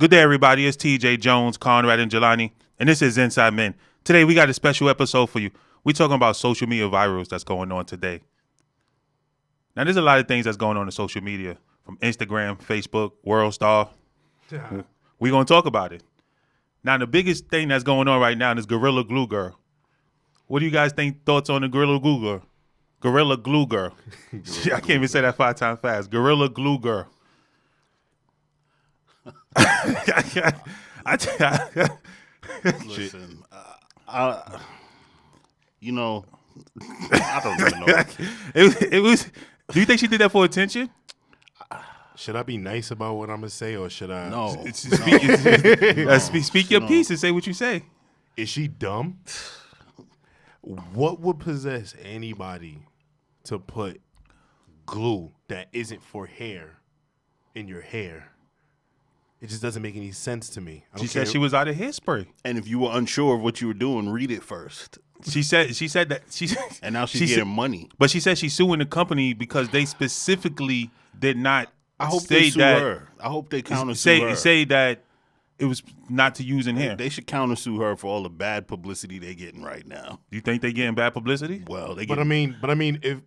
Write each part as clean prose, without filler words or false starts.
Good day, everybody. It's TJ Jones, Conrad, and Jelani, and this is Inside Men. Today, we got a special episode for you. We're talking about social media virals that's going on today. Now, there's a lot of things that's going on in social media, from Instagram, Facebook, WorldStar. We're going to talk about it. Now, the biggest thing that's going on right now is Gorilla Glue Girl. What do you guys think? Thoughts on the Gorilla Glue Girl? Gorilla Glue Girl. I can't even say that 5 times fast. Gorilla Glue Girl. Listen, I don't even know. It was. Do you think she did that for attention? Should I be nice about what I'm gonna say, or should I? No. Speak your piece and say what you say. Is she dumb? What would possess anybody to put glue that isn't for hair in your hair? It just doesn't make any sense to me. She said she was out of hairspray. And if you were unsure of what you were doing, read it first. She said that and now she's getting money. But she said she's suing the company because they specifically did not. I hope they sue her. I hope they countersue her. Say that it was not to use in hair. They should countersue her for all the bad publicity they're getting right now. You think they're getting bad publicity? Well, But I mean,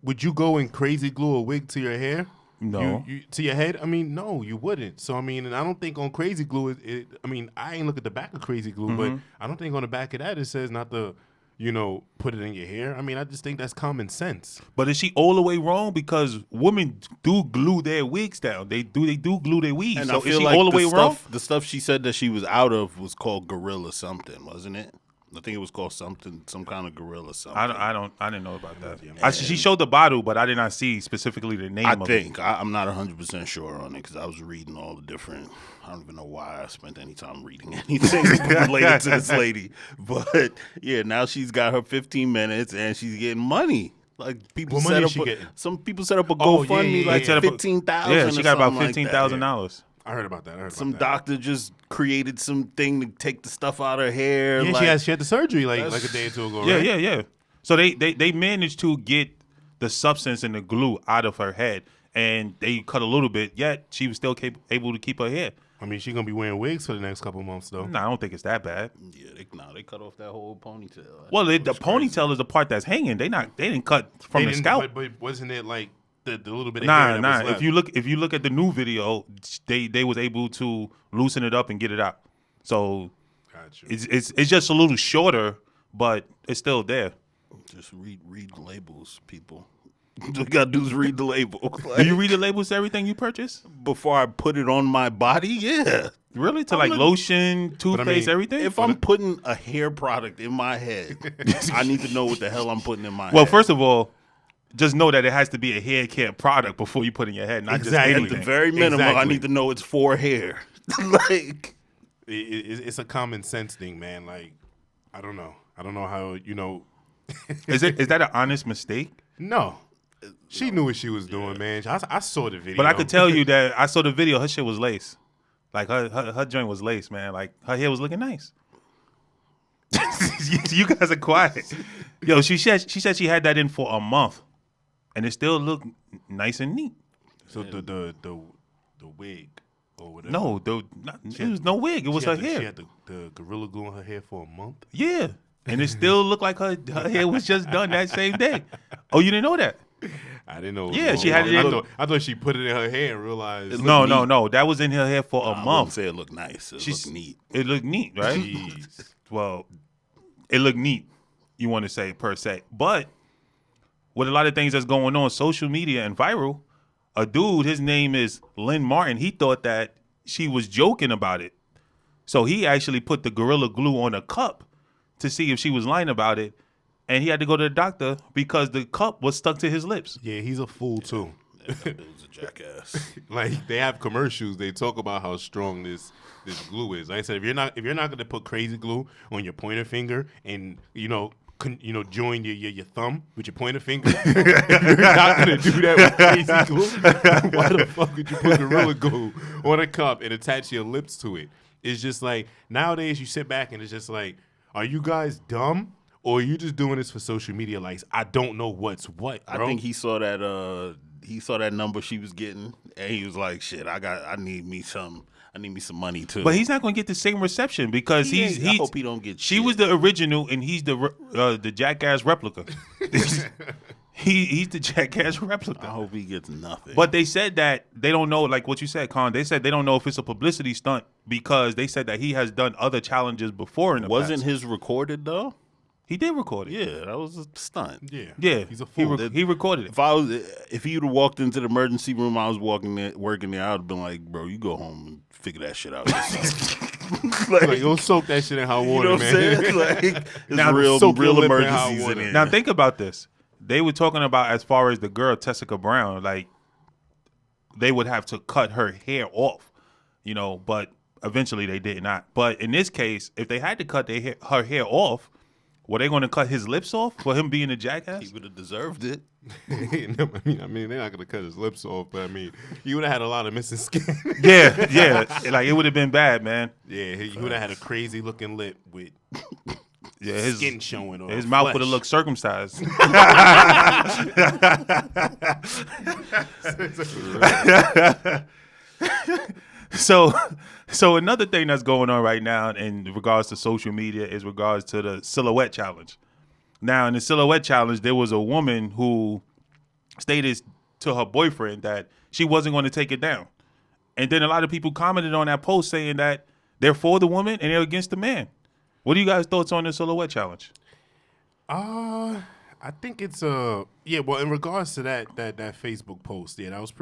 would you go and crazy glue a wig to your hair? No. You to your head? I mean, no, you wouldn't. So, I mean, and I don't think on crazy glue, I ain't look at the back of crazy glue, but I don't think on the back of that it says not to, put it in your hair. I mean, I just think that's common sense. But is she all the way wrong? Because women do glue their wigs down. They do glue their weaves. And so I feel is she like all the way wrong? The stuff she said that she was out of was called Gorilla something, wasn't it? I think it was called some kind of Gorilla something. I didn't know about that. She showed the bottle, but I did not see specifically the name of it. I'm not 100% sure on it because I was reading all the different. I don't even know why I spent any time reading anything related to this lady. But yeah, now she's got her 15 minutes and she's getting money. Like people what money is she getting? Some people set up a GoFundMe like $15,000. Yeah, she got about $15,000. I heard about that. Some doctor just created something to take the stuff out of her hair. Yeah, she had the surgery like a day or two ago. Right? Yeah. So they managed to get the substance and the glue out of her head, and they cut a little bit. Yet she was still able to keep her hair. I mean, she's gonna be wearing wigs for the next couple of months, though. No, I don't think it's that bad. Yeah, they cut off that whole ponytail. Well, the ponytail is the part that's hanging. They didn't cut from the scalp. But wasn't it like the little bit of hair that was left? If you look at the new video, they was able to loosen it up and get it out. So gotcha. it's just a little shorter, but it's still there. Just read the labels, people. All you gotta do is read the label. Do you read the labels to everything you purchase? Before I put it on my body? Yeah. Really? To lotion, toothpaste, everything? If I'm putting a hair product in my head, I need to know what the hell I'm putting in my head. Well, first of all, just know that it has to be a hair care product before you put in your head, not just anything. At the very minimum, I need to know it's for hair. It's a common sense thing, man. Like, I don't know how, Is that an honest mistake? No. She knew what she was doing, man. I saw the video. But I could tell you that I saw the video. Her shit was lace. Like, her joint was lace, man. Like, her hair was looking nice. You guys are quiet. Yo, she said she had that in for a month. And it still looked nice and neat. So the wig or whatever. No, it was no wig. It was her hair. She had the Gorilla Glue in her hair for a month? Yeah. And it still looked like her hair was just done that same day. Oh, you didn't know that? I didn't know. Yeah, she had it. I thought she put it in her hair and realized. No. That was in her hair for a month. I wouldn't say it looked nice. It looked neat. It looked neat, right? Jeez. Well, it looked neat, you want to say, per se. But with a lot of things that's going on, social media and viral, a dude, his name is Lynn Martin, he thought that she was joking about it. So he actually put the Gorilla Glue on a cup to see if she was lying about it. And he had to go to the doctor because the cup was stuck to his lips. Yeah, he's a fool, too. That dude's a jackass. Like, they have commercials. They talk about how strong this glue is. Like I said, if you're not going to put crazy glue on your pointer finger and, join your thumb with your pointer finger, you're not going to do that with crazy glue. Why the fuck would you put Gorilla Glue on a cup and attach your lips to it? It's just like, nowadays you sit back and it's just like, are you guys dumb? Or are you just doing this for social media likes? I don't know what's what, bro. I think he saw that number she was getting, and he was like, "Shit, I need me some I need me some money too. But he's not going to get the same reception because I hope he don't get. She shit. was the original, and he's the jackass replica. He's the jackass replica. I hope he gets nothing. But they said that they don't know, like what you said, Con. They said they don't know if it's a publicity stunt because they said that he has done other challenges before in the wasn't past. his recorded though? He did record it. Yeah, that was a stunt. Yeah, he's a fool. He recorded it. If he'd have walked into the emergency room, I was working there, I would have been like, bro, you go home and figure that shit out. Like, you'll soak that shit in hot water, you know what man. I'm saying? Like, Now, real soak your lip in hot emergencies in water. here. Now think about this. They were talking about as far as the girl Tessica Brown, like they would have to cut her hair off, but eventually they did not. But in this case, if they had to cut her hair off, were they going to cut his lips off for him being a jackass? He would have deserved it. I mean, they're not gonna cut his lips off, but I mean, he would have had a lot of missing skin. Yeah, like it would have been bad, man. Yeah, he would have had a crazy looking lip with his skin showing. Or his mouth flesh. would have looked circumcised. So another thing that's going on right now in regards to social media is regards to the silhouette challenge. Now, in the silhouette challenge, there was a woman who stated to her boyfriend that she wasn't going to take it down. And then a lot of people commented on that post saying that they're for the woman and they're against the man. What are you guys' thoughts on the silhouette challenge? I think it's well, in regards to that Facebook post, that was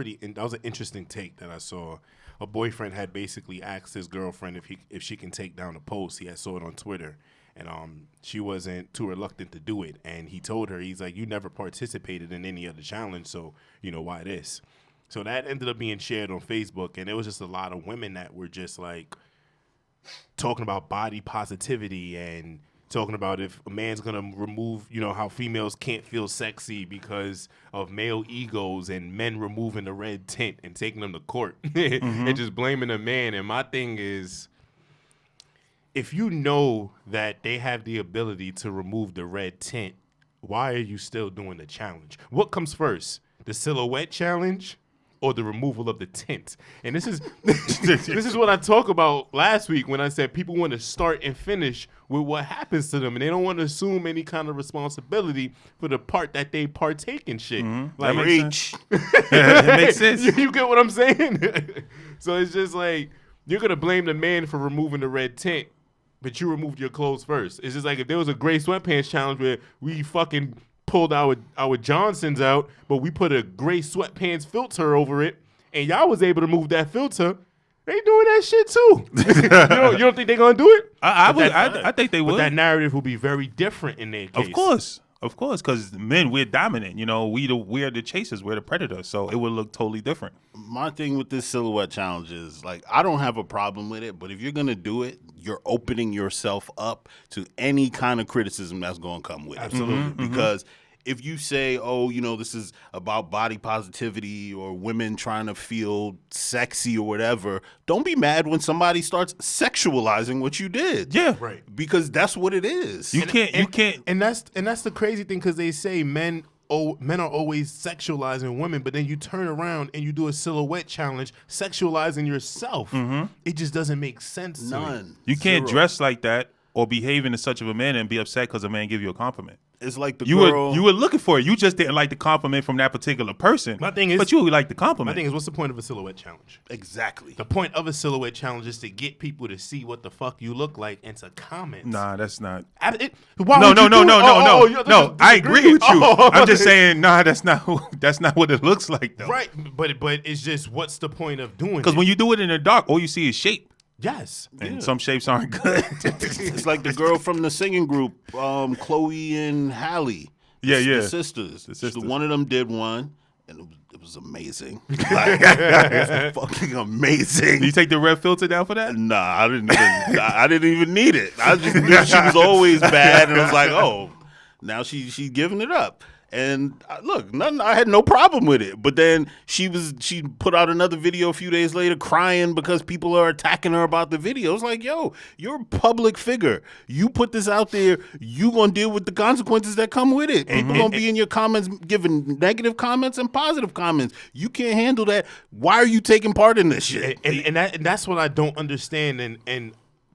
an interesting take that I saw. A boyfriend had basically asked his girlfriend if she can take down a post. He had saw it on Twitter, and she wasn't too reluctant to do it. And he told her, he's like, you never participated in any other challenge, so why this? So that ended up being shared on Facebook, and it was just a lot of women that were just like talking about body positivity and talking about if a man's gonna remove, how females can't feel sexy because of male egos and men removing the red tint and taking them to court and just blaming a man. And my thing is, if you know that they have the ability to remove the red tint, why are you still doing the challenge? What comes first, the silhouette challenge or the removal of the tint? And this is this is what I talked about last week when I said people want to start and finish with what happens to them, and they don't want to assume any kind of responsibility for the part that they partake in shit. That Like, makes sense. It makes sense. you get what I'm saying? So it's just like, you're going to blame the man for removing the red tint, but you removed your clothes first. It's just like if there was a gray sweatpants challenge where we fucking pulled our Johnsons out, but we put a gray sweatpants filter over it, and y'all was able to move that filter, they doing that shit too. you don't think they're going to do it? I think they would. But that narrative will be very different in their case. Of course, because men, we're dominant. We're the chasers, we're the predators, so it would look totally different. My thing with this silhouette challenge is, like, I don't have a problem with it, but if you're going to do it, you're opening yourself up to any kind of criticism that's going to come with it. Absolutely. Because if you say, this is about body positivity or women trying to feel sexy or whatever, don't be mad when somebody starts sexualizing what you did. Yeah. Right. Because that's what it is. You can't. And that's the crazy thing, because they say men are always sexualizing women, but then you turn around and you do a silhouette challenge sexualizing yourself. It just doesn't make sense. None. You can't dress like that or behave in such of a manner and be upset because a man give you a compliment. It's like You were looking for it. You just didn't like the compliment from that particular person. My thing is, but you would like the compliment. My thing is, what's the point of a silhouette challenge? Exactly. The point of a silhouette challenge is to get people to see what the fuck you look like and to comment. Nah, that's not. No. I agree with you. I'm just saying, that's not what it looks like, though. Right, but it's just, what's the point of doing it? Because when you do it in the dark, all you see is shape. Yes. And some shapes aren't good. It's like the girl from the singing group, Chloe and Halle. The sisters. One of them did one, and it was amazing. It was fucking amazing. Did you take the red filter down for that? Nah, I didn't even need it. I just knew she was always bad, and I was like, oh, now she's giving it up. And look, I had no problem with it. But then she put out another video a few days later crying because people are attacking her about the video. It's like, yo, you're a public figure. You put this out there, you gonna deal with the consequences that come with it. People gonna be in your comments giving negative comments and positive comments. You can't handle that. Why are you taking part in this shit? And that's what I don't understand. And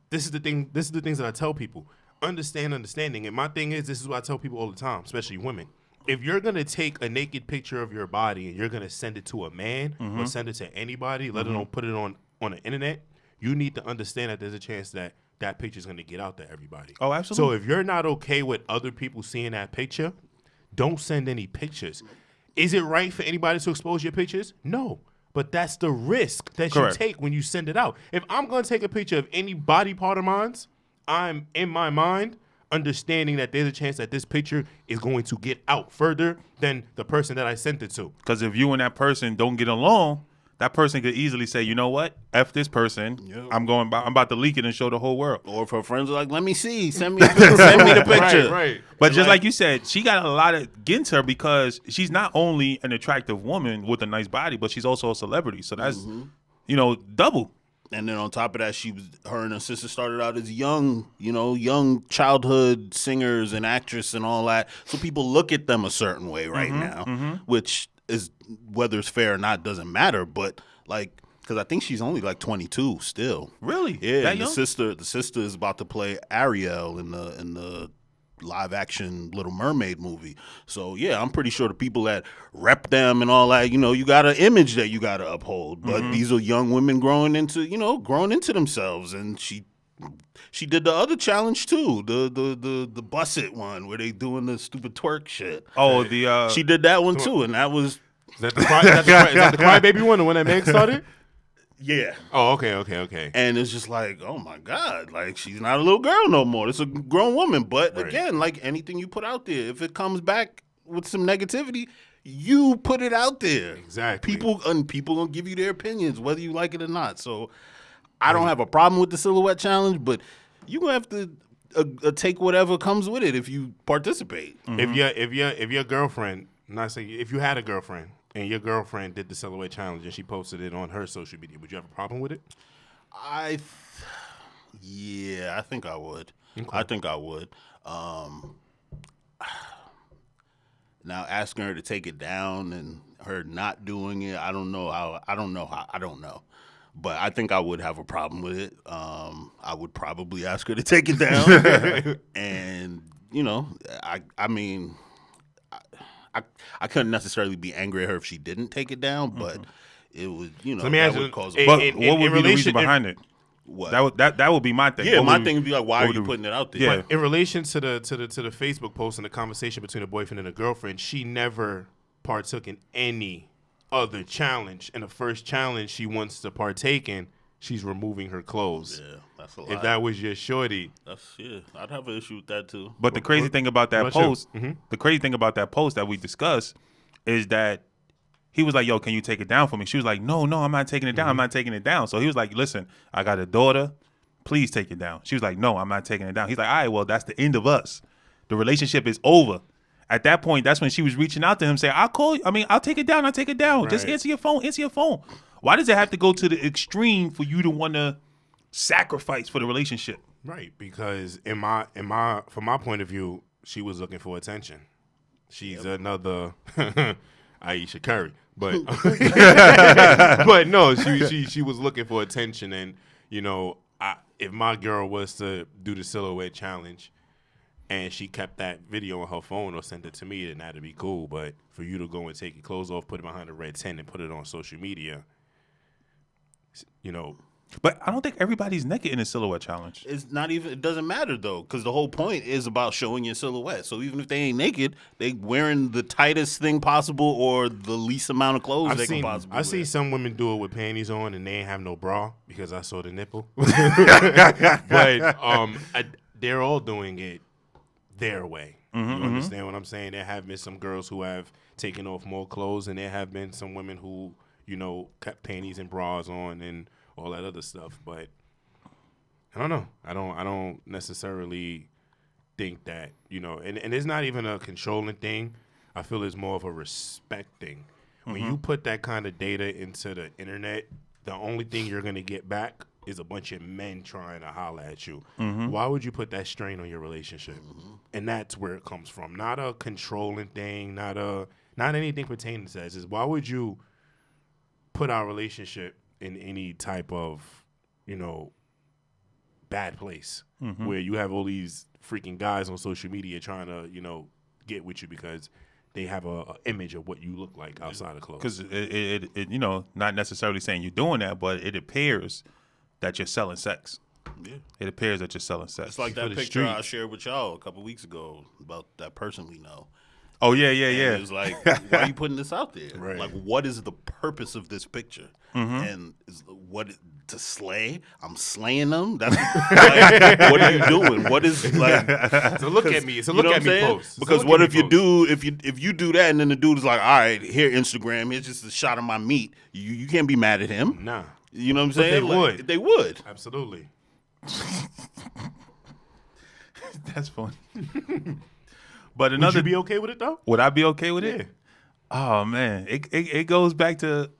this is the thing. This is the things that I tell people. Understanding. And my thing is, this is what I tell people all the time, especially women. If you're going to take a naked picture of your body and you're going to send it to a man or send it to anybody, let alone put it on the internet, you need to understand that there's a chance that that picture is going to get out to everybody. Oh, absolutely. So if you're not okay with other people seeing that picture, don't send any pictures. Is it right for anybody to expose your pictures? No. But that's the risk that Correct. you take when you send it out. If I'm going to take a picture of any body part of mine, I'm, in my mind, understanding that there's a chance that this picture is going to get out further than the person that I sent it to. Because if you and that person don't get along, that person could easily say, you know what? F this person. Yep. I'm about to leak it and show the whole world. Or if her friends are like, let me see, send me the picture. Right. But just like you said, she got a lot against her because she's not only an attractive woman with a nice body, but she's also a celebrity. So that's, double. And then on top of that, her and her sister started out as young childhood singers and actress and all that. So people look at them a certain way right now, which is, whether it's fair or not, doesn't matter. But like, because I think she's only like 22 still. Really? Yeah. That And young? the sister is about to play Ariel in the live action Little Mermaid movie. So yeah, I'm pretty sure the people that rep them and all that, you got an image that you got to uphold. But these are young women growing into themselves. And she did the other challenge too, the bus it one where they doing the stupid twerk shit. Oh, She did that one too, and that was Is that the crybaby one, the one that Meg started? yeah. Oh, okay. And it's just like, oh my God, like she's not a little girl no more. It's a grown woman. But again, like anything you put out there, if it comes back with some negativity, you put it out there. Exactly. People gonna give you their opinions, whether you like it or not. So I don't have a problem with the silhouette challenge, but you gonna have to take whatever comes with it if you participate. If your girlfriend, not saying if you had a girlfriend and your girlfriend did the silhouette challenge and she posted it on her social media, would you have a problem with it? I think I would. Okay. I think I would. Now asking her to take it down and her not doing it, I don't know. But I think I would have a problem with it. I would probably ask her to take it down. And, I mean, I couldn't necessarily be angry at her if she didn't take it down, but it would, Let me ask you, what would be the reason behind it? What? That would be my thing. Yeah, my thing would be like, why are you putting it out there? Yeah. But in relation to the Facebook post and the conversation between a boyfriend and a girlfriend, she never partook in any other challenge. And the first challenge she wants to partake in, she's removing her clothes. Yeah, that's a lot. If that was your shorty, I'd have an issue with that too. But the crazy thing about that post, the crazy thing about that post that we discussed is that he was like, yo, can you take it down for me? She was like, no, I'm not taking it down. I'm not taking it down. So he was like, listen, I got a daughter. Please take it down. She was like, no, I'm not taking it down. He's like, all right, well, that's the end of us. The relationship is over. At that point, that's when she was reaching out to him saying, I'll call you. I mean, I'll take it down. Right. Just answer your phone. Why does it have to go to the extreme for you to want to sacrifice for the relationship? right? Because from my point of view, she was looking for attention. She's another Aisha Curry, but but no, she was looking for attention, and if my girl was to do the silhouette challenge, and she kept that video on her phone or sent it to me, then that'd be cool. But for you to go and take your clothes off, put it behind a red tent, and put it on social media, But I don't think everybody's naked in a silhouette challenge. It's not even. It doesn't matter though, because the whole point is about showing your silhouette. So even if they ain't naked, they wearing the tightest thing possible or the least amount of clothes they can possibly. I see some women do it with panties on and they ain't have no bra because I saw the nipple. But they're all doing it their way. You understand what I'm saying? There have been some girls who have taken off more clothes, and there have been some women who kept panties and bras on and all that other stuff. But I don't know. I don't necessarily think that, and it's not even a controlling thing. I feel it's more of a respecting. When you put that kind of data into the internet, the only thing you're going to get back is a bunch of men trying to holler at you. Why would you put that strain on your relationship? And that's where it comes from. Not a controlling thing, not anything pertaining to that. It's just, why would you put our relationship in any type of, bad place where you have all these freaking guys on social media trying to, get with you because they have a image of what you look like outside of clothes. Because it not necessarily saying you're doing that, but it appears that you're selling sex. Yeah. It appears that you're selling sex. It's like For that the picture I streets. shared with y'all a couple weeks ago about that person we know. Oh, yeah. And it was like, why are you putting this out there? Right. Like, what is the purpose of this picture? And to slay? I'm slaying them. That's like, what are you doing? What is like? So look at me. So You look know at what I'm me saying? post. Because So what look if at me you post. do if you do that and then the dude is like, all right, here Instagram, here's just a shot of my meat. You can't be mad at him. Nah, You know what I'm But they saying? would. They would. absolutely. That's funny. But Would another, you be okay with it though? would I be okay with Yeah. it? Oh man, it goes back to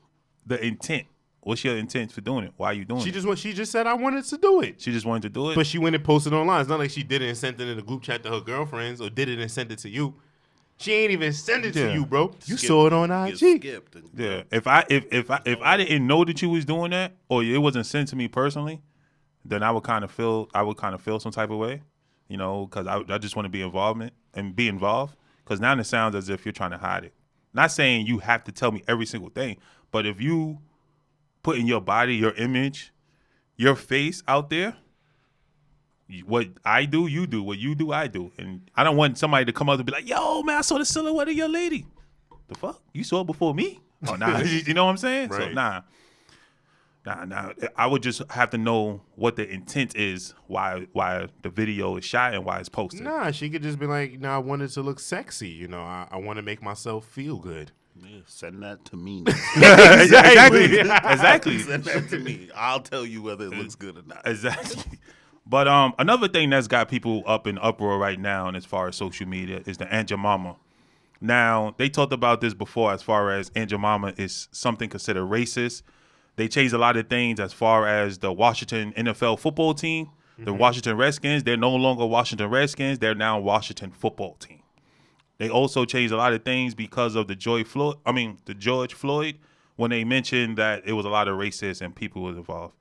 the intent. What's your intent for doing it? Why are you doing it? She just said I wanted to do it. She just wanted to do it. But she went and posted online. It's not like she did it and sent it in a group chat to her girlfriends or did it and sent it to you. She ain't even send it Yeah. to you, bro. You Skip- saw it on get IG. skipped and- Yeah, if I didn't know that you was doing that, or it wasn't sent to me personally, then I would kind of feel some type of way, because I just want to be involved. Because now it sounds as if you're trying to hide it. Not saying you have to tell me every single thing, but if you putting your body, your image, your face out there, what I do, you do. What you do, I do. And I don't want somebody to come up and be like, "Yo, man, I saw the silhouette of your lady." The fuck? You saw it before me? Oh, nah. You know what I'm saying? So, Right. nah. I would just have to know what the intent is, why the video is shot and why it's posted. Nah, she could just be like, I wanted to look sexy. I want to make myself feel good. Yeah, send that to me. Exactly. Send that to me. I'll tell you whether it looks good or not. Exactly. But another thing that's got people up in uproar right now, and as far as social media, is the Aunt Your Mama. Now, they talked about this before as far as Aunt Your Mama is something considered racist. They changed a lot of things as far as the Washington NFL football team. The Washington Redskins, they're no longer Washington Redskins. They're now Washington football team. They also changed a lot of things because of the George Floyd, when they mentioned that it was a lot of racists and people was involved.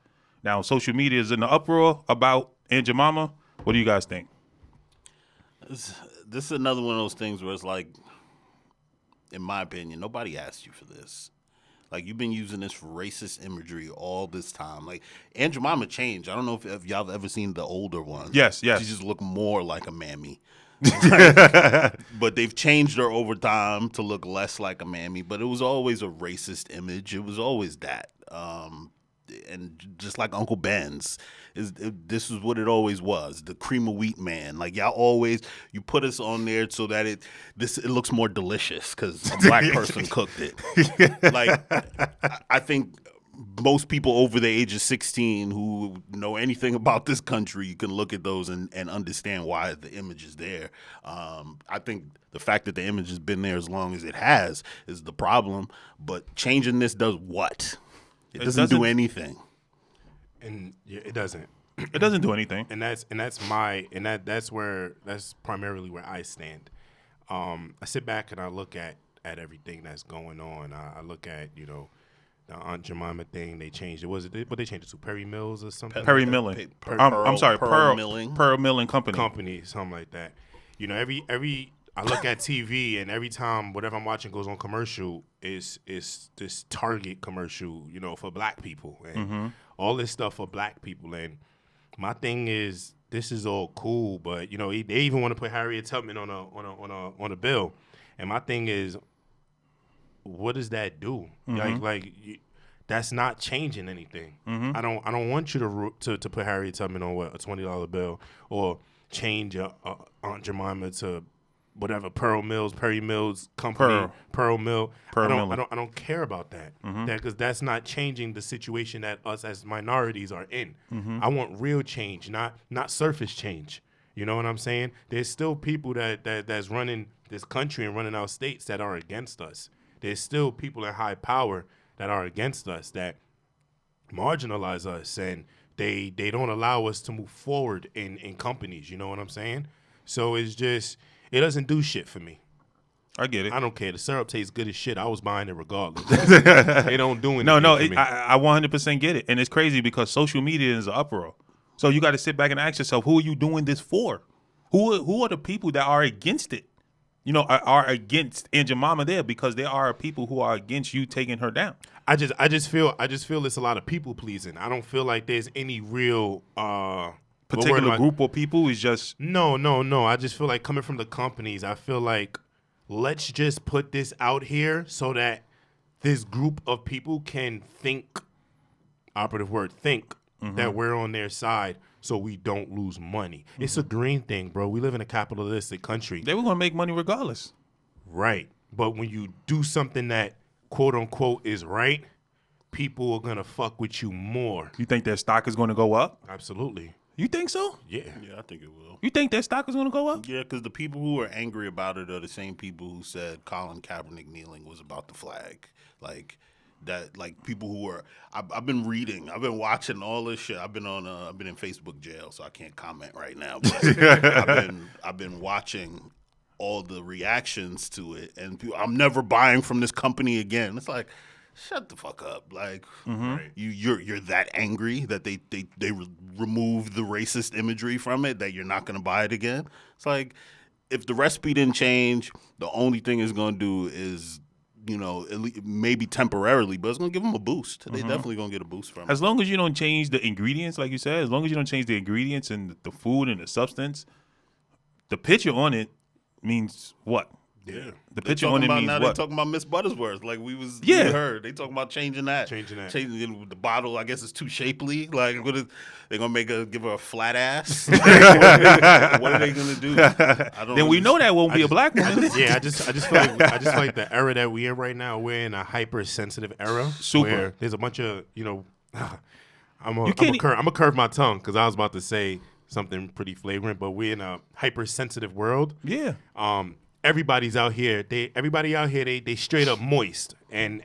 Now, social media is in the uproar about Aunt Your Mama. What do you guys think? This is another one of those things where it's like, in my opinion, nobody asked you for this. Like, you've been using this racist imagery all this time. Like, Aunt Jemima changed. I don't know if y'all have ever seen the older one. Yes. She just looked more like a mammy. But they've changed her over time to look less like a mammy. But it was always a racist image. It was always that. And just like Uncle Ben's, this is what it always was, the cream of wheat man. Like, you put us on there so that it looks more delicious because a black person cooked it. Like, I think most people over the age of 16 who know anything about this country can look at those and understand why the image is there. I think the fact that the image has been there as long as it has is the problem. But changing this does what? It doesn't do anything. And yeah, it doesn't. It doesn't do anything. And that's primarily where I stand. I sit back and I look at everything that's going on. I look at the Aunt Jemima thing. They changed it. What they changed it to? Perry Mills or something? Perry Milling. I'm sorry, Pearl Milling Company. Something like that. Every I look at TV and every time whatever I'm watching goes on commercial, is this Target commercial, for black people and all this stuff for black people. And my thing is, this is all cool, but they even want to put Harriet Tubman on a bill. And my thing is, what does that do? That's not changing anything. I don't want you to put Harriet Tubman on a $20 bill or change Aunt Jemima to whatever Perry Mills company, Pearl Mill. I don't care about that. Because that's not changing the situation that us as minorities are in. I want real change, not surface change. You know what I'm saying? There's still people that's running this country and running our states that are against us. There's still people in high power that are against us, that marginalize us, and they don't allow us to move forward in companies. You know what I'm saying? So it's just, it doesn't do shit for me. I get it. I don't care. The syrup tastes good as shit. I was buying it regardless. They don't do anything for me. I 100% get it. And it's crazy because social media is an uproar. So you got to sit back and ask yourself, who are you doing this for? Who are the people that are against it? You know, are against Aunt Jemima there, because there are people who are against you taking her down. I just feel it's a lot of people pleasing. I don't feel like there's any real Particular group of people is just no. I just feel like, coming from the companies, I feel like, let's just put this out here so that this group of people can think, operative word, think, that we're on their side, so we don't lose money. It's a green thing, bro. We live in a capitalistic country. they were going to make money regardless. Right. But when you do something that, quote unquote, is right, people are going to fuck with you more. You think their stock is going to go up? Absolutely. You think so? Yeah. Yeah, I think it will. You think their stock is going to go up? Yeah, because the people who are angry about it are the same people who said Colin Kaepernick kneeling was about the flag. Like that, like people who are. I've been reading. I've been watching all this shit. I've been in Facebook jail, so I can't comment right now. But I've been watching all the reactions to it, and people, I'm never buying from this company again. It's like, shut the fuck up. Like, you're that angry that they removed the racist imagery from it, that you're not going to buy it again. It's like, if the recipe didn't change, the only thing it's going to do is, you know, at least, maybe temporarily, but it's going to give them a boost. They definitely going to get a boost from it. As long as you don't change the ingredients, like you said, as long as you don't change the ingredients and the food and the substance, the picture on it means what? Yeah. The picture on it means now what? They're talking about Miss Buttersworth, like we heard. They talking about changing that. Changing the bottle. I guess it's too shapely. Like, they're gonna give her a flat ass? What are they gonna do? Then we know that won't be a black woman. I just feel like the era that we're in right now, we're in a hypersensitive era. Super. Where there's a bunch of, you know, I'm gonna curve my tongue because I was about to say something pretty flagrant, but we're in a hypersensitive world. Yeah. Everybody's out here. Everybody out here. They straight up moist. And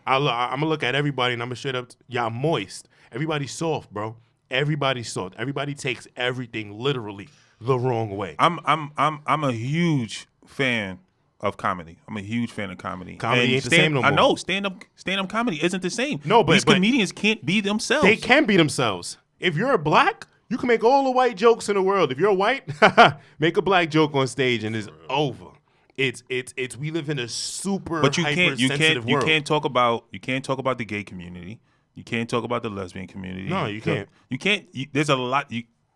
I'm gonna look at everybody and I'm gonna straight up, y'all moist. Everybody's soft, bro. Everybody's soft. Everybody takes everything literally the wrong way. I'm a huge fan of comedy. I'm a huge fan of comedy. Comedy ain't the same no more. I know stand up comedy isn't the same. No, but these comedians can't be themselves. They can be themselves. If you're a black, you can make all the white jokes in the world. If you're white, make a black joke on stage and it's over. It's we live in a super hypersensitive world. You can't talk about the gay community. You can't talk about the lesbian community. No, you can't. You can't. There's a lot.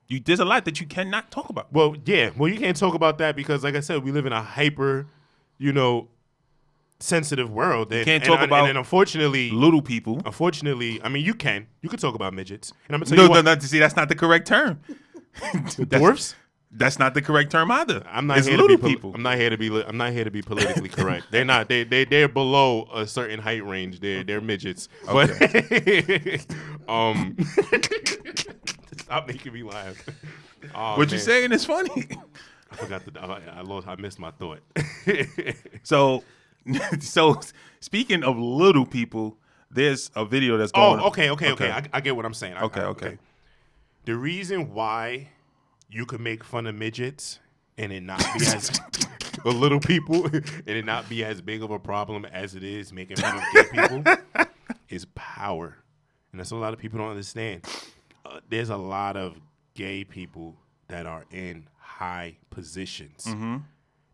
There's a lot that you cannot talk about. Well, yeah. Well, you can't talk about that because, like I said, we live in a hyper, sensitive world. You can't talk about and unfortunately, little people. Unfortunately, I mean, you can talk about midgets. And I'm gonna tell you what. No, see, that's not the correct term. Dwarfs? That's not the correct term either. I'm not here to be people. I'm not here to be politically correct. They're not. They're below a certain height range. They're midgets. Okay. Stop making me laugh. Oh, what you're saying is funny. I forgot I missed my thought. So speaking of little people, there's a video that's going. Oh, okay. I get what I'm saying. Okay. The reason why you could make fun of midgets and it not be as little people and it not be as big of a problem as it is making fun of gay people is power. And that's what a lot of people don't understand. There's a lot of gay people that are in high positions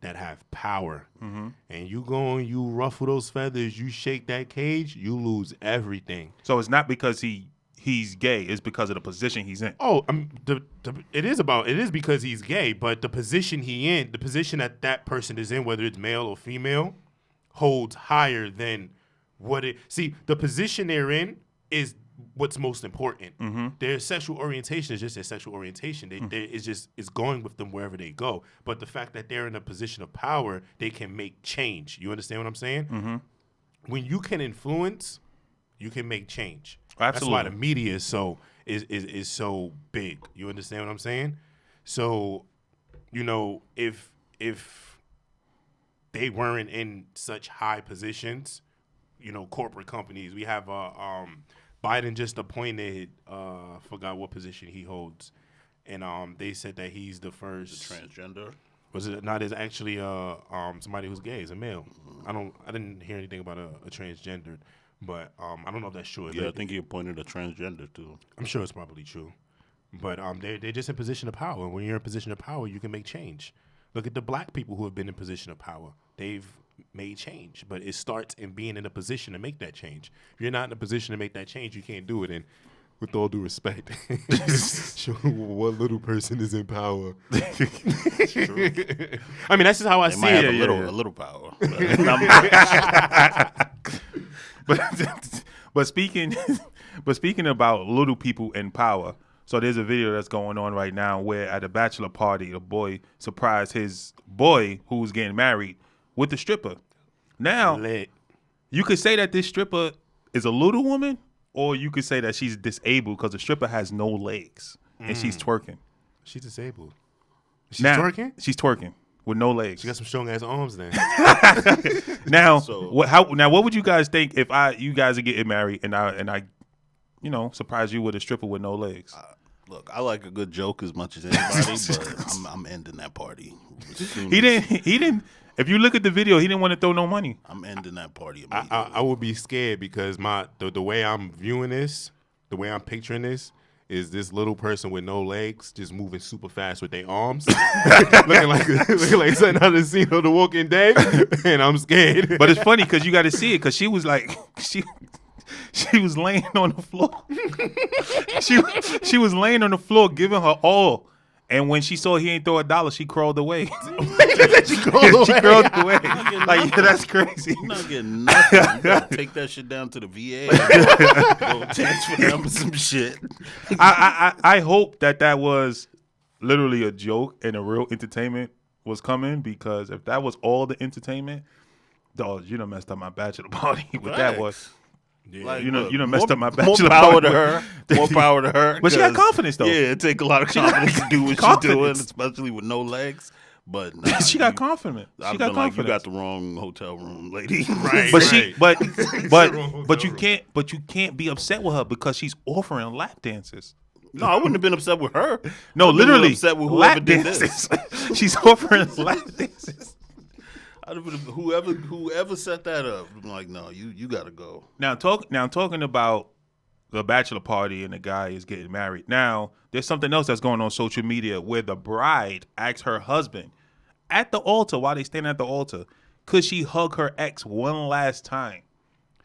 that have power. And you go and you ruffle those feathers, you shake that cage, you lose everything. So it's not because he's gay, it's because of the position he's in. Oh, it is because he's gay, but the position the position that person is in, whether it's male or female, holds higher than the position they're in is what's most important. Their sexual orientation is just their sexual orientation. It's going with them wherever they go. But the fact that they're in a position of power, they can make change. You understand what I'm saying? When you can influence, you can make change. Absolutely. That's why the media is so big. You understand what I'm saying? So, if they weren't in such high positions, corporate companies, we have Biden just appointed. Forgot what position he holds, and they said that he's the first Transgender. Was it not? Is actually somebody who's gay, is a male. I didn't hear anything about a transgendered, but I don't know if that's true. Yeah, I think he appointed a transgender too. I'm sure it's probably true, but they're just in position of power. When you're in a position of power, you can make change. Look at the black people who have been in position of power. They've made change, but it starts in being in a position to make that change. If you're not in a position to make that change, you can't do it. And with all due respect, show what little person is in power. I mean, that's just how I see it. A little power. But speaking about little people in power, so there's a video that's going on right now where at a bachelor party, the boy surprised his boy who's getting married with the stripper. Now, you could say that this stripper is a little woman, or you could say that she's disabled because the stripper has no legs and she's twerking. She's disabled. She's twerking? She's twerking with no legs. She got some strong ass arms then. Now, what would you guys think if you guys are getting married and I surprise you with a stripper with no legs? Look, I like a good joke as much as anybody, but I'm ending that party. He didn't. If you look at the video, he didn't want to throw no money. I'm ending that party immediately. I would be scared because the way I'm viewing this, the way I'm picturing this, is this little person with no legs just moving super fast with their arms, looking like something out of the scene of The Walking Dead, and I'm scared. But it's funny because you got to see it because she was like she was laying on the floor. she was laying on the floor giving her all. And when she saw he ain't throw $1, she crawled away. She crawled away. Like, yeah, that's crazy. You're not getting nothing. You gotta take that shit down to the VA. Go transfer them or some shit. I hope that was literally a joke and a real entertainment was coming, because if that was all the entertainment, dog, you done messed up my bachelor party with that was. Yeah. Like, you done messed up my bachelor more power party. to her. More power to her. But she got confidence, though. Yeah, it take a lot of confidence to do what she's doing, especially with no legs. But nah, she got confidence. I've been like, you got the wrong hotel room, lady. Right. But you can't be upset with her because she's offering lap dances. No, I wouldn't have been upset with her. No, literally, upset with whoever lap did dances. this. She's offering lap dances. I'd have been, whoever set that up, I'm like, no, you got to go. Now talking about the bachelor party and the guy is getting married. Now there's something else that's going on social media where the bride asks her husband at the altar, while they stand at the altar, could she hug her ex one last time?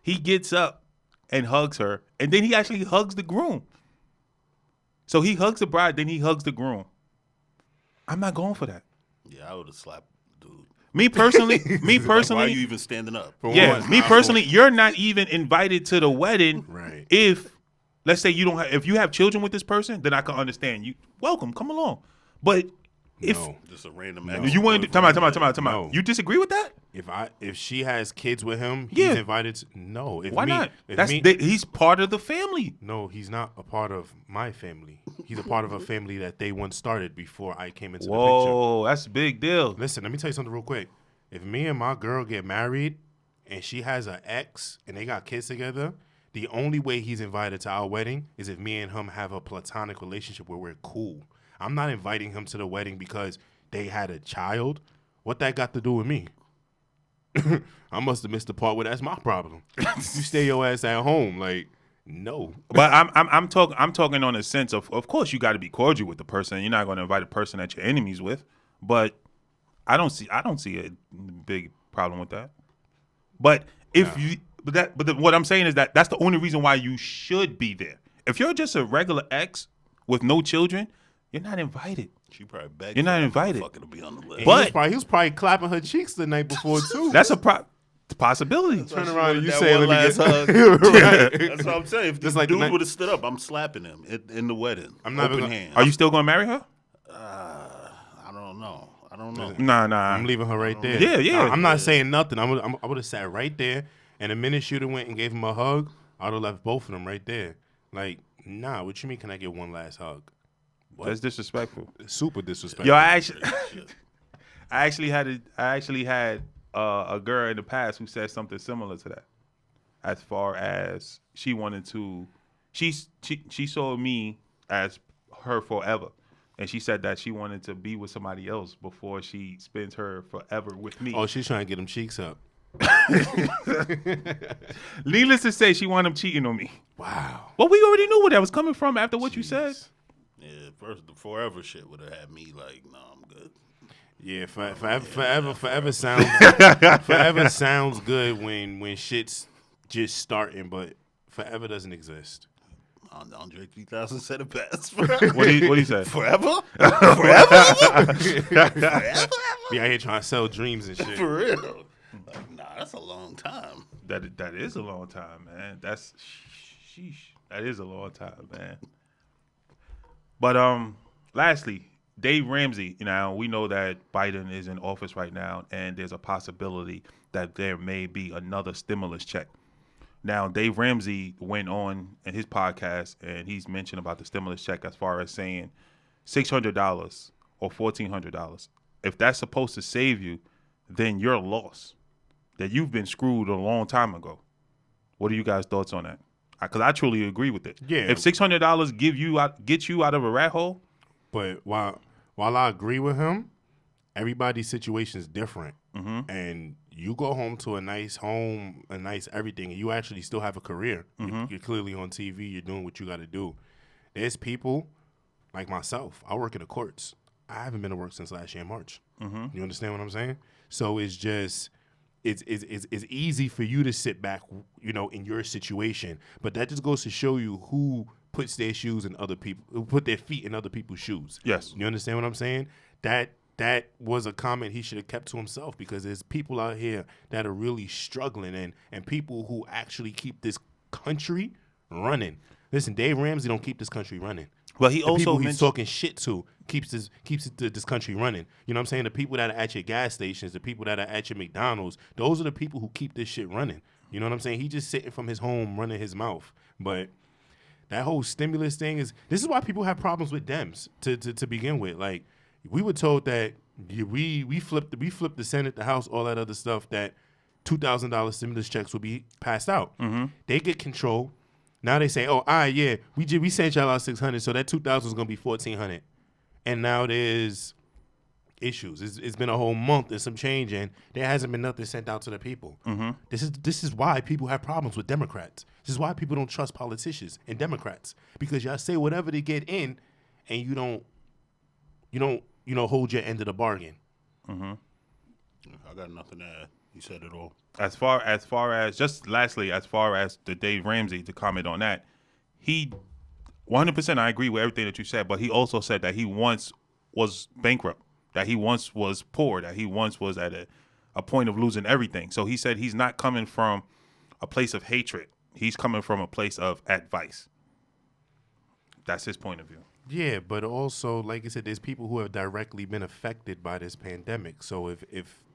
He gets up and hugs her, and then he actually hugs the groom. So he hugs the bride, then he hugs the groom. I'm not going for that. Yeah, I would have slapped dude. Me personally, Like, why are you even standing up? Me personally, you're not even invited to the wedding. Right. If, let's say if you have children with this person, then I can understand you. Welcome, come along. But if just a random you want to time out. No. You disagree with that? If she has kids with him, he's invited to, no. Why not? He's part of the family. No, he's not a part of my family. He's a part of a family that they once started before I came into the picture. Whoa, that's a big deal. Listen, let me tell you something real quick. If me and my girl get married and she has an ex and they got kids together, the only way he's invited to our wedding is if me and him have a platonic relationship where we're cool. I'm not inviting him to the wedding because they had a child. What that got to do with me? I must have missed the part where that's my problem. You stay your ass at home, like, no. But I'm talking on a sense of course you got to be cordial with the person. You're not going to invite a person that you're enemies with. But I don't see a big problem with that. But what I'm saying is that's the only reason why you should be there. If you're just a regular ex with no children, you're not invited. She probably begged. You're not invited. To be on the list. But he was probably clapping her cheeks the night before too. That's a possibility. Turn around and you that say, one "Let me last get." hug. Right. That's what I'm saying. If this like dude would have stood up, I'm slapping him in the wedding. I'm not open gonna- hand. Are you still going to marry her? I don't know. Nah. I'm leaving her right there. Yeah. I'm not saying nothing. I would have sat right there, and the minute she went and gave him a hug, I would have left both of them right there. Like, nah. What you mean? Can I get one last hug? That's disrespectful. Super disrespectful. Yo, I actually had a girl in the past who said something similar to that. As far as she wanted to, she saw me as her forever, and she said that she wanted to be with somebody else before she spends her forever with me. Oh, she's trying to get them cheeks up. Needless to say, she wound up cheating on me. Wow. Well, we already knew where that was coming from after what you said. Yeah, first the forever shit would have had me like, no, I'm good. Yeah, forever sounds good when shit's just starting, but forever doesn't exist. Andre 3000 said it best. What do you say? Forever? Forever? Be out here trying to sell dreams and shit. For real? Like, nah, that's a long time. That is a long time, man. That's sheesh. That is a long time, man. But lastly, Dave Ramsey. Now we know that Biden is in office right now, and there's a possibility that there may be another stimulus check. Now, Dave Ramsey went on in his podcast, and he's mentioned about the stimulus check as far as saying $600 or $1,400. If that's supposed to save you, then you're lost. That you've been screwed a long time ago. What are you guys' thoughts on that? Because I truly agree with it. Yeah. If $600 gets you out of a rat hole. But while I agree with him, everybody's situation is different. Mm-hmm. And you go home to a nice home, a nice everything, and you actually still have a career. Mm-hmm. You're clearly on TV. You're doing what you got to do. There's people like myself. I work in the courts. I haven't been to work since last year in March. Mm-hmm. You understand what I'm saying? So it's just... It's easy for you to sit back, in your situation, but that just goes to show you who puts their shoes in other people, who put their feet in other people's shoes. Yes. You understand what I'm saying? That was a comment he should have kept to himself, because there's people out here that are really struggling and people who actually keep this country running. Listen, Dave Ramsey don't keep this country running. Well, he the also people he's talking shit to keeps this country running. You know what I'm saying? The people that are at your gas stations, the people that are at your McDonald's, those are the people who keep this shit running. You know what I'm saying? He just sitting from his home running his mouth. But that whole stimulus thing this is why people have problems with Dems to begin with. Like, we were told that we flipped the Senate, the House, all that other stuff, that $2,000 stimulus checks will be passed out. Mm-hmm. They get control. Now they say, oh, yeah, we sent y'all out $600, so that $2,000 is gonna be $1,400, and now there's issues. It's been a whole month and some change, and there hasn't been nothing sent out to the people. Mm-hmm. This is why people have problems with Democrats. This is why people don't trust politicians and Democrats, because y'all say whatever to get in, and you don't hold your end of the bargain. Mm-hmm. I got nothing to add. You said it all. As far as just lastly, as far as the Dave Ramsey, to comment on that, he 100% I agree with everything that you said, but he also said that he once was bankrupt, that he once was poor, that he once was at a point of losing everything. So he said he's not coming from a place of hatred. He's coming from a place of advice. That's his point of view. Yeah, but also, like I said, there's people who have directly been affected by this pandemic. So if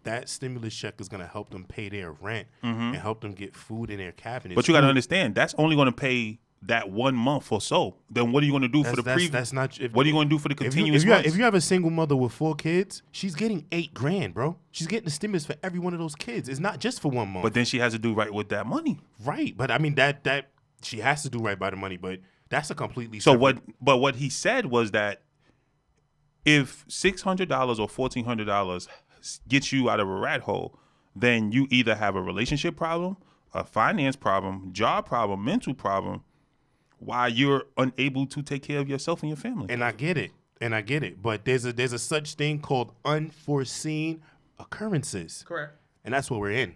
that stimulus check is going to help them pay their rent and help them get food in their cabinets. But you got to understand, that's only going to pay that 1 month or so. Then what are you going to do for the previous? That's not. What are you going to do for the continuous months? If you have a single mother with 4 kids, she's getting $8,000, bro. She's getting the stimulus for every one of those kids. It's not just for 1 month. But then she has to do right with that money. Right, but I mean that she has to do right by the money, but that's a completely so separate. what he said was that if $600 or $1,400 gets you out of a rat hole, then you either have a relationship problem, a finance problem, job problem, mental problem, why you're unable to take care of yourself and your family. And I get it. But there's a such thing called unforeseen occurrences. Correct. And that's what we're in.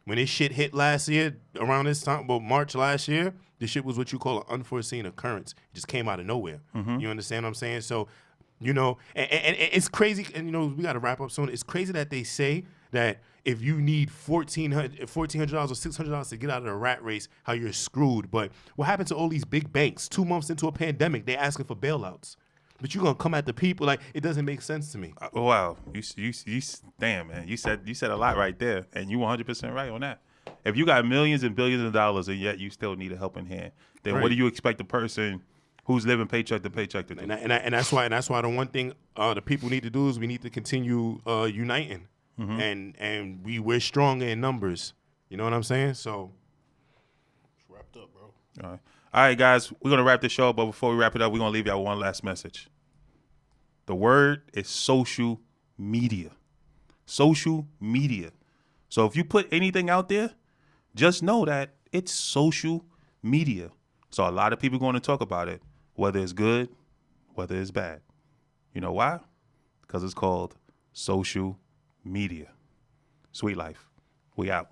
When this shit hit last year, around this time, March last year, this shit was what you call an unforeseen occurrence. It just came out of nowhere. Mm-hmm. You understand what I'm saying? So, and it's crazy, and we got to wrap up soon. It's crazy that they say that if you need $1,400 or $600 to get out of the rat race, how you're screwed. But what happened to all these big banks? 2 months into a pandemic, they're asking for bailouts. But you're gonna come at the people like it doesn't make sense to me. Wow, you damn man, you said a lot right there, and you 100% right on that. If you got millions and billions of dollars and yet you still need a helping hand, then What do you expect the person who's living paycheck to paycheck today. And that's why the one thing the people need to do is we need to continue uniting, and we're stronger in numbers. You know what I'm saying? So It's wrapped up, bro. All right, guys, we're gonna wrap the show, but before we wrap it up, we're gonna leave y'all one last message. The word is social media. Social media. So if you put anything out there, just know that it's social media. So a lot of people are going to talk about it, whether it's good, whether it's bad. You know why? Because it's called social media. Sweet life. We out.